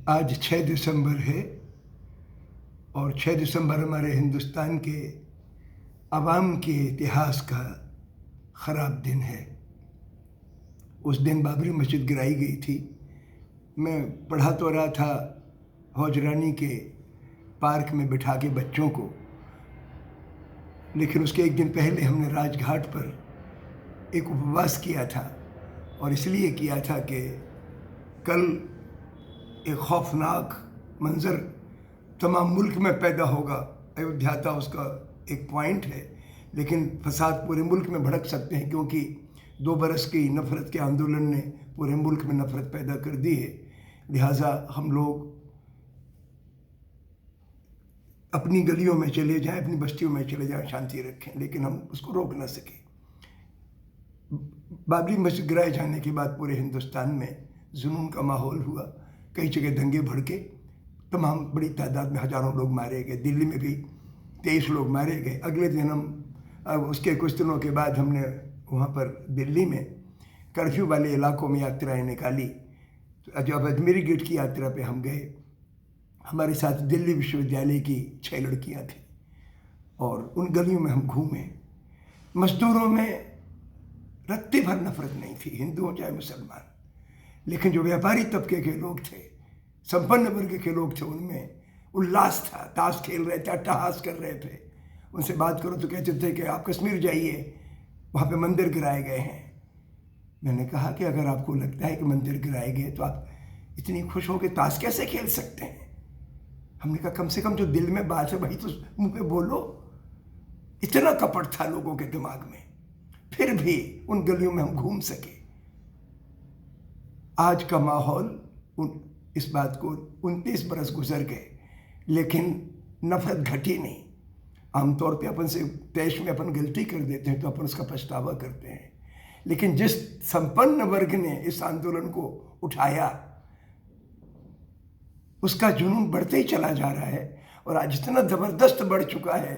आज 6 दिसंबर है और 6 दिसंबर हमारे हिंदुस्तान के अवाम के इतिहास का ख़राब दिन है। उस दिन बाबरी मस्जिद गिराई गई थी। मैं पढ़ा तो रहा था हौजरानी के पार्क में बिठा के बच्चों को, लेकिन उसके एक दिन पहले हमने राजघाट पर एक उपवास किया था और इसलिए किया था कि कल एक खौफनाक मंज़र तमाम मुल्क में पैदा होगा। अयोध्या था उसका एक पॉइंट है, लेकिन फसाद पूरे मुल्क में भड़क सकते हैं क्योंकि 2 बरस की नफ़रत के आंदोलन ने पूरे मुल्क में नफ़रत पैदा कर दी है। लिहाजा हम लोग अपनी गलियों में चले जाएं, अपनी बस्तियों में चले जाएं, शांति रखें, लेकिन हम उसको रोक ना सके। बाबरी मस्जिद गिराए जाने के बाद पूरे हिंदुस्तान में जुनून का माहौल हुआ। कई जगह दंगे भड़के, तमाम बड़ी तादाद में हज़ारों लोग मारे गए। दिल्ली में भी 23 लोग मारे गए। अगले दिन उसके कुछ दिनों के बाद हमने वहाँ पर दिल्ली में कर्फ्यू वाले इलाकों में यात्राएं निकाली। तो जब अजमेरी गेट की यात्रा पे हम गए, हमारे साथ दिल्ली विश्वविद्यालय की 6 लड़कियाँ थीं और उन गलियों में हम घूमे। मजदूरों में रत्ती भर नफरत नहीं थी, हिंदू हो चाहे मुसलमान, लेकिन जो व्यापारी तबके के लोग थे, संपन्न वर्ग के लोग थे, उनमें उल्लास था। ताश खेल रहे थे, अट्टहास कर रहे थे। उनसे बात करो तो कहते थे कि आप कश्मीर जाइए, वहाँ पे मंदिर गिराए गए हैं। मैंने कहा कि अगर आपको लगता है कि मंदिर गिराए गए तो आप इतनी खुश हो के ताश कैसे खेल सकते हैं? हमने कहा कम से कम जो दिल में बात है वही तो मुंह पे बोलो। इतना कपट था लोगों के दिमाग में, फिर भी उन गलियों में हम घूम सके। आज का माहौल, इस बात को 29 बरस गुजर गए, लेकिन नफरत घटी नहीं। आमतौर पे अपन से तैश में अपन गलती कर देते हैं तो अपन उसका पछतावा करते हैं, लेकिन जिस संपन्न वर्ग ने इस आंदोलन को उठाया उसका जुनून बढ़ते ही चला जा रहा है और आज इतना ज़बरदस्त बढ़ चुका है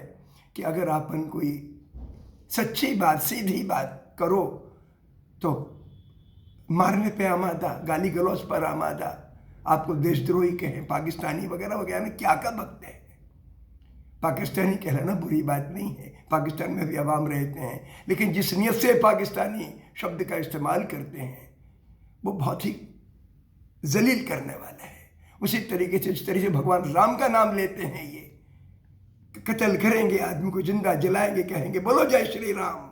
कि अगर आपन कोई सच्ची बात, सीधी बात करो तो मारने पे आमादा, गाली गलौज पर आमादा, आपको देशद्रोही कहें, पाकिस्तानी वगैरह वगैरह में क्या का वक्त है। पाकिस्तानी कहलाना बुरी बात नहीं है, पाकिस्तान में भी अवाम रहते हैं, लेकिन जिस नियत से पाकिस्तानी शब्द का इस्तेमाल करते हैं वो बहुत ही जलील करने वाला है। उसी तरीके से जिस तरीके से भगवान राम का नाम लेते हैं, ये कत्ल करेंगे, आदमी को जिंदा जलाएंगे, कहेंगे बोलो जय श्री राम,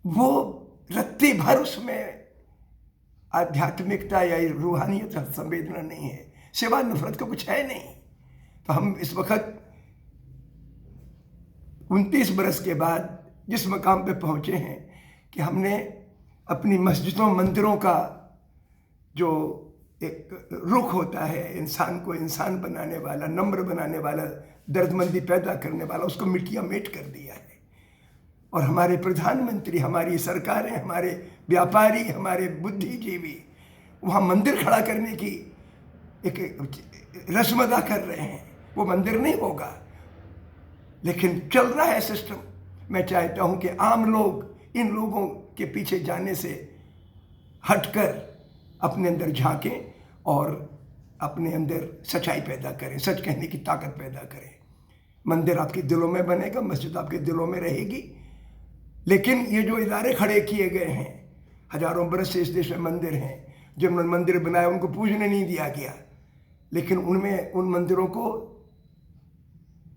वो रत्ती भर उसमें आध्यात्मिकता या रूहानियत संवेदना नहीं है, सिवा नफरत का कुछ है नहीं। तो हम इस वक्त 29 बरस के बाद जिस मकाम पे पहुंचे हैं कि हमने अपनी मस्जिदों मंदिरों का जो एक रुख होता है, इंसान को इंसान बनाने वाला, नम्र बनाने वाला, दर्दमंदी पैदा करने वाला, उसको मिट्टिया मेट कर दिया है। और हमारे प्रधानमंत्री, हमारी सरकारें, हमारे व्यापारी, हमारे बुद्धिजीवी वहाँ मंदिर खड़ा करने की एक रस्म अदा कर रहे हैं। वो मंदिर नहीं होगा, लेकिन चल रहा है सिस्टम। मैं चाहता हूँ कि आम लोग इन लोगों के पीछे जाने से हटकर अपने अंदर झांकें और अपने अंदर सच्चाई पैदा करें, सच कहने की ताकत पैदा करें। मंदिर आपके दिलों में बनेगा, मस्जिद आपके दिलों में रहेगी, लेकिन ये जो इदारे खड़े किए गए हैं, हजारों बरस से इस देश में मंदिर हैं, जिन्होंने मंदिर बनाया उनको पूजने नहीं दिया गया, लेकिन उनमें उन मंदिरों को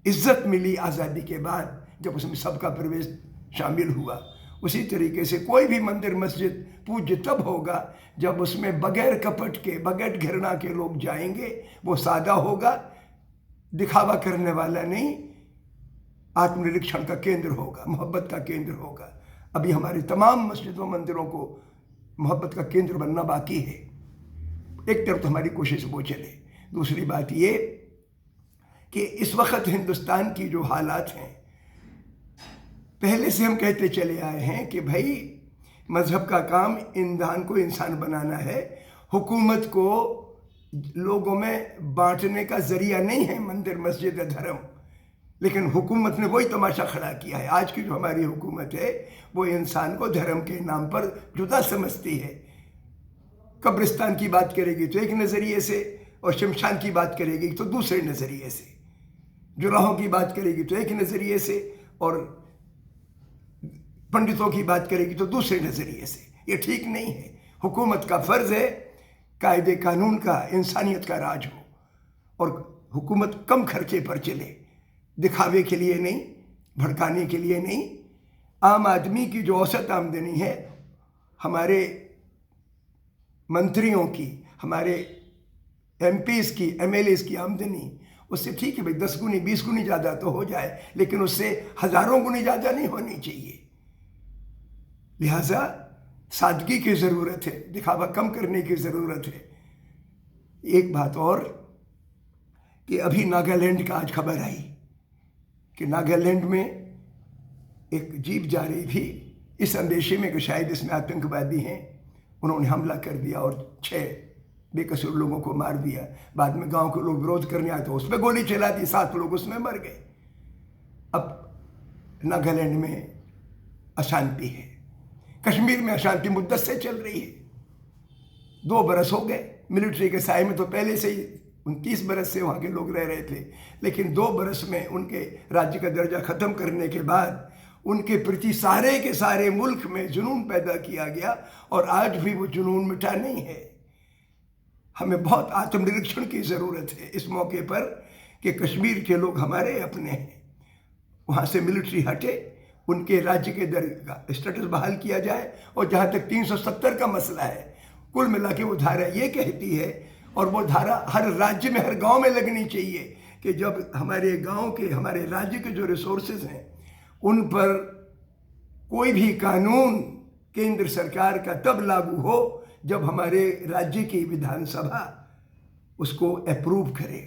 इज्जत मिली आज़ादी के बाद, जब उसमें सबका प्रवेश शामिल हुआ। उसी तरीके से कोई भी मंदिर मस्जिद पूज्य तब होगा जब उसमें बगैर कपट के, बगैर घृणा के लोग जाएंगे। वो सादा होगा, दिखावा करने वाला नहीं, आत्मनिरीक्षण का केंद्र होगा, मोहब्बत का केंद्र होगा। अभी हमारी तमाम मस्जिदों मंदिरों को मोहब्बत का केंद्र बनना बाकी है। एक तरफ तो हमारी कोशिश वो चले, दूसरी बात ये कि इस वक्त हिंदुस्तान की जो हालात हैं, पहले से हम कहते चले आए हैं कि भाई मज़हब का काम इंसान को इंसान बनाना है, हुकूमत को लोगों में बांटने का जरिया नहीं है मंदिर मस्जिद धर्म। लेकिन हुकूमत ने वही तमाशा खड़ा किया है। आज की जो हमारी हुकूमत है वो इंसान को धर्म के नाम पर जुदा समझती है। कब्रिस्तान की बात करेगी तो एक नज़रिए से, और शमशान की बात करेगी तो दूसरे नज़रिए से, जुराहों की बात करेगी तो एक नज़रिए से, और पंडितों की बात करेगी तो दूसरे नज़रिए से। ये ठीक नहीं है। हुकूमत का फ़र्ज़ है कायदे कानून का, इंसानियत का राज हो, और हुकूमत कम खर्चे पर चले, दिखावे के लिए नहीं, भड़काने के लिए नहीं। आम आदमी की जो औसत आमदनी है, हमारे मंत्रियों की, हमारे एमपीज़ की, एमएलएज़ की आमदनी, उससे ठीक है भाई 10 गुनी 20 गुनी ज़्यादा तो हो जाए, लेकिन उससे हज़ारों गुनी ज़्यादा नहीं होनी चाहिए। लिहाजा सादगी की ज़रूरत है, दिखावा कम करने की ज़रूरत है। एक बात और कि अभी नागालैंड का आज खबर आई कि नागालैंड में एक जीप जा रही थी, इस अंदेशे में कि शायद इसमें आतंकवादी हैं, उन्होंने हमला कर दिया और 6 बेकसूर लोगों को मार दिया। बाद में गांव के लोग विरोध करने आए तो उस पर गोली चला दी, 7 लोग उसमें मर गए। अब नागालैंड में अशांति है, कश्मीर में अशांति मुद्दत से चल रही है। 2 बरस हो गए, मिलिट्री के साए में तो पहले से ही 29 बरस से वहाँ के लोग रह रहे थे, लेकिन 2 बरस में उनके राज्य का दर्जा ख़त्म करने के बाद उनके प्रति सारे के सारे मुल्क में जुनून पैदा किया गया, और आज भी वो जुनून मिटा नहीं है। हमें बहुत आत्मनिरीक्षण की ज़रूरत है इस मौके पर कि कश्मीर के लोग हमारे अपने हैं, वहाँ से मिलिट्री हटे, उनके राज्य के दर्जा स्टेटस बहाल किया जाए। और जहाँ तक 370 का मसला है, कुल मिला के वो धारा ये कहती है, और वो धारा हर राज्य में, हर गांव में लगनी चाहिए कि जब हमारे गांव के, हमारे राज्य के जो रिसोर्सेज हैं, उन पर कोई भी कानून केंद्र सरकार का तब लागू हो जब हमारे राज्य की विधानसभा उसको अप्रूव करे,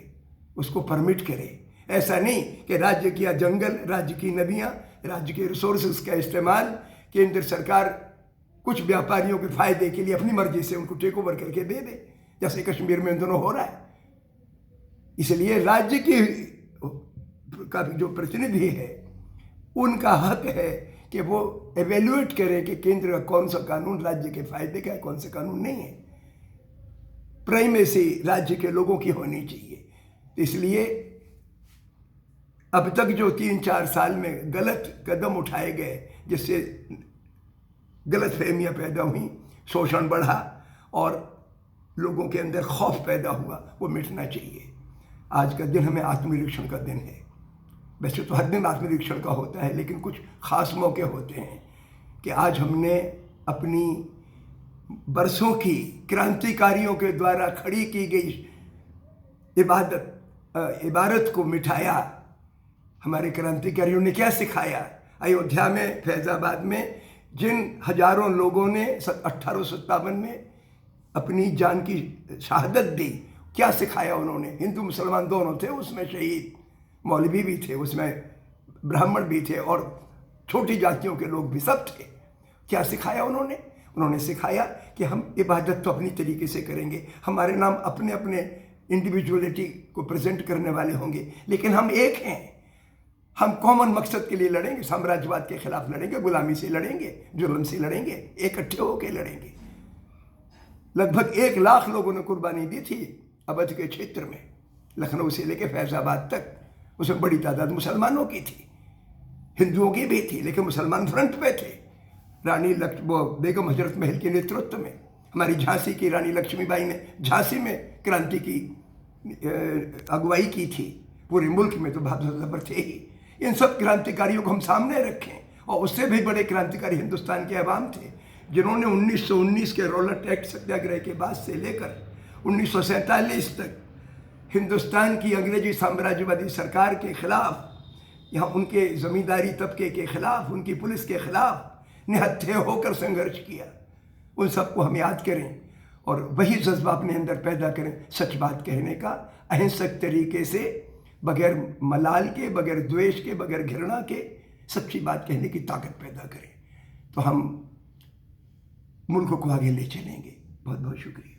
उसको परमिट करे। ऐसा नहीं कि राज्य की जंगल, राज्य की नदियाँ, राज्य के रिसोर्सेज का इस्तेमाल केंद्र सरकार कुछ व्यापारियों के फायदे के लिए अपनी मर्जी से उनको टेक ओवर करके दे दे, जैसे कश्मीर में इन दोनों हो रहा है। इसलिए राज्य की का जो प्रतिनिधि है, उनका हक है कि वो एवेल्युएट करें कि केंद्र का कौन सा कानून राज्य के फायदे का है, कौन सा कानून नहीं है। प्राइमेसी राज्य के लोगों की होनी चाहिए। इसलिए अब तक जो 3-4 साल में गलत कदम उठाए गए, जिससे गलत फहमियाँ पैदा हुई, शोषण बढ़ा और लोगों के अंदर खौफ पैदा हुआ, वो मिटना चाहिए। आज का दिन हमें आत्मनिरीक्षण का दिन है। वैसे तो हर दिन आत्मनिरीक्षण का होता है, लेकिन कुछ ख़ास मौके होते हैं कि आज हमने अपनी बरसों की क्रांतिकारियों के द्वारा खड़ी की गई इबारत को मिटाया। हमारे क्रांतिकारियों ने क्या सिखाया? अयोध्या में, फैज़ाबाद में जिन हजारों लोगों ने 1857 में अपनी जान की शहादत दी, क्या सिखाया उन्होंने? हिंदू मुसलमान दोनों थे उसमें शहीद, मौलवी भी थे उसमें, ब्राह्मण भी थे और छोटी जातियों के लोग भी, सब थे। क्या सिखाया उन्होंने? उन्होंने सिखाया कि हम इबादत तो अपनी तरीके से करेंगे, हमारे नाम अपने अपने इंडिविजुअलिटी को प्रेजेंट करने वाले होंगे, लेकिन हम एक हैं। हम कॉमन मकसद के लिए लड़ेंगे, साम्राज्यवाद के खिलाफ लड़ेंगे, गुलामी से लड़ेंगे, जुल्म से लड़ेंगे, इकट्ठे होकर लड़ेंगे। लगभग 1 लाख लोगों ने कुर्बानी दी थी अवध के क्षेत्र में, लखनऊ से लेकर फैज़ाबाद तक। उसमें बड़ी तादाद मुसलमानों की थी, हिंदुओं की भी थी, लेकिन मुसलमान फ्रंट पे थे। रानी बेगम हजरत महल के नेतृत्व में हमारी झांसी की रानी लक्ष्मीबाई ने झांसी में क्रांति की अगुवाई की थी। पूरे मुल्क में तो बहादुर ज़फर थे ही। इन सब क्रांतिकारियों को हम सामने रखें, और उससे भी बड़े क्रांतिकारी हिंदुस्तान के अवाम थे, जिन्होंने 1919 के रॉलेट एक्ट सत्याग्रह के बाद से लेकर 1947 तक हिंदुस्तान की अंग्रेजी साम्राज्यवादी सरकार के खिलाफ, यहाँ उनके ज़मींदारी तबके के खिलाफ, उनकी पुलिस के खिलाफ निहत्थे होकर संघर्ष किया। उन सबको हम याद करें और वही जज्बा अपने अंदर पैदा करें, सच बात कहने का, अहिंसक तरीके से, बगैर मलाल के, बगैर द्वेष के, बगैर घृणा के सच्ची बात कहने की ताकत पैदा करें, तो हम मुल्क को आगे ले चलेंगे। बहुत बहुत शुक्रिया।